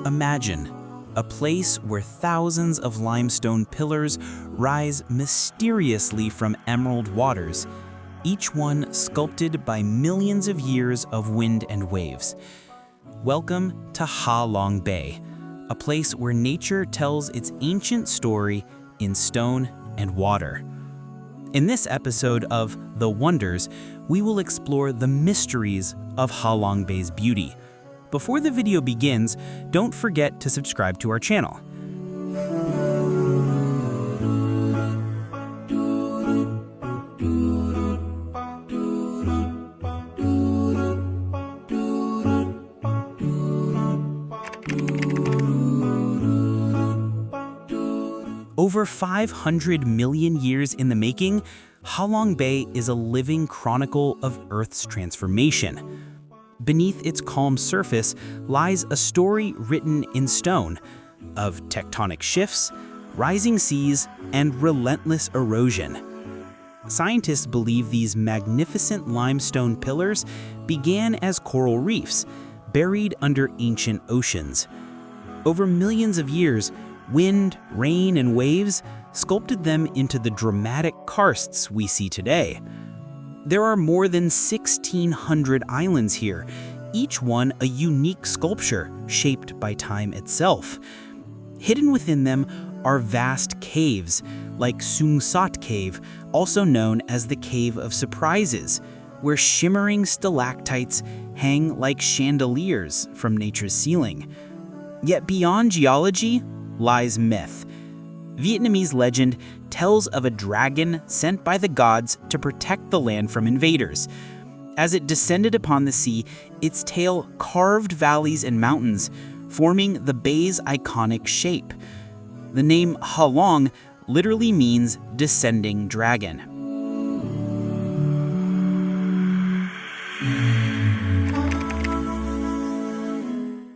Imagine a place where thousands of limestone pillars rise mysteriously from emerald waters, each one sculpted by millions of years of wind and waves. Welcome to Ha Long Bay, a place where nature tells its ancient story in stone and water. In this episode of The Wonders, we will explore the mysteries of Ha Long Bay's beauty. Before the video begins, don't forget to subscribe to our channel. Over 500 million years in the making, Ha Long Bay is a living chronicle of Earth's transformation. Beneath its calm surface lies a story written in stone of tectonic shifts, rising seas, and relentless erosion. Scientists believe these magnificent limestone pillars began as coral reefs, buried under ancient oceans. Over millions of years, wind, rain, and waves sculpted them into the dramatic karsts we see today. There are more than 1,600 islands here, each one a unique sculpture shaped by time itself. Hidden within them are vast caves, like Sung Sot Cave, also known as the Cave of Surprises, where shimmering stalactites hang like chandeliers from nature's ceiling. Yet beyond geology lies myth. Vietnamese legend tells of a dragon sent by the gods to protect the land from invaders. As it descended upon the sea, its tail carved valleys and mountains, forming the bay's iconic shape. The name Ha Long literally means descending dragon.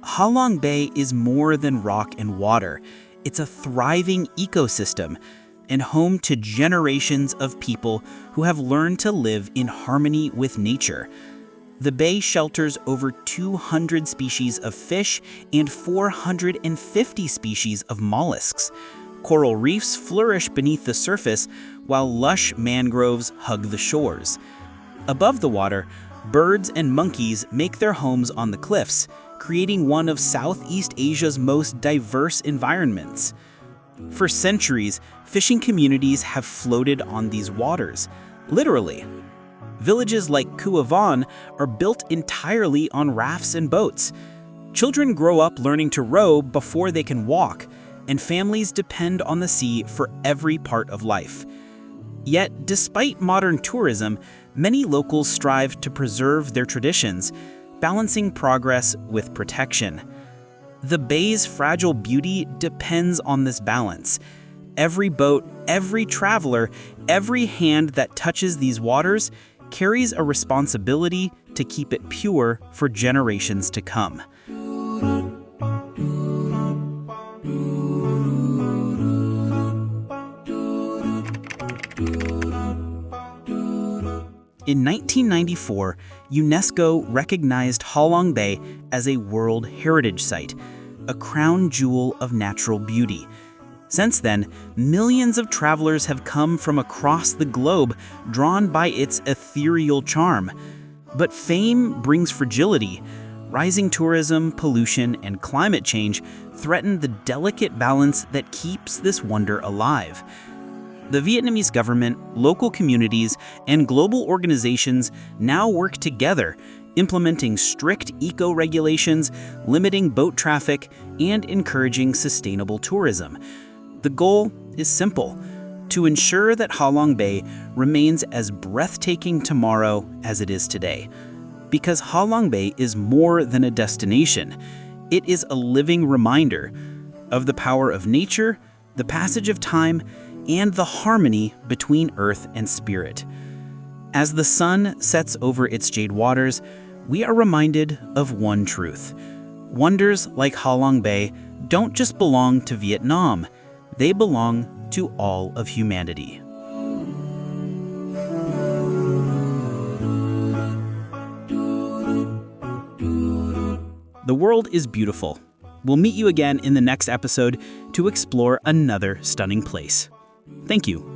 Ha Long Bay is more than rock and water. It's a thriving ecosystem and home to generations of people who have learned to live in harmony with nature. The bay shelters over 200 species of fish and 450 species of mollusks. Coral reefs flourish beneath the surface, while lush mangroves hug the shores. Above the water, birds and monkeys make their homes on the cliffs, creating one of Southeast Asia's most diverse environments. For centuries, fishing communities have floated on these waters, literally. Villages like Kua Van are built entirely on rafts and boats. Children grow up learning to row before they can walk, and families depend on the sea for every part of life. Yet, despite modern tourism, many locals strive to preserve their traditions, balancing progress with protection. The bay's fragile beauty depends on this balance. Every boat, every traveler, every hand that touches these waters carries a responsibility to keep it pure for generations to come. In 1994, UNESCO recognized Ha Long Bay as a World Heritage Site, a crown jewel of natural beauty. Since then, millions of travelers have come from across the globe, drawn by its ethereal charm. But fame brings fragility. Rising tourism, pollution, and climate change threaten the delicate balance that keeps this wonder alive. The Vietnamese government, local communities, and global organizations now work together, implementing strict eco-regulations, limiting boat traffic, and encouraging sustainable tourism. The goal is simple: to ensure that Ha Long Bay remains as breathtaking tomorrow as it is today. Because Ha Long Bay is more than a destination, it is a living reminder of the power of nature, the passage of time, and the harmony between earth and spirit. As the sun sets over its jade waters, we are reminded of one truth. Wonders like Ha Long Bay don't just belong to Vietnam, they belong to all of humanity. The world is beautiful, We'll meet you again in the next episode to explore another stunning place. Thank you.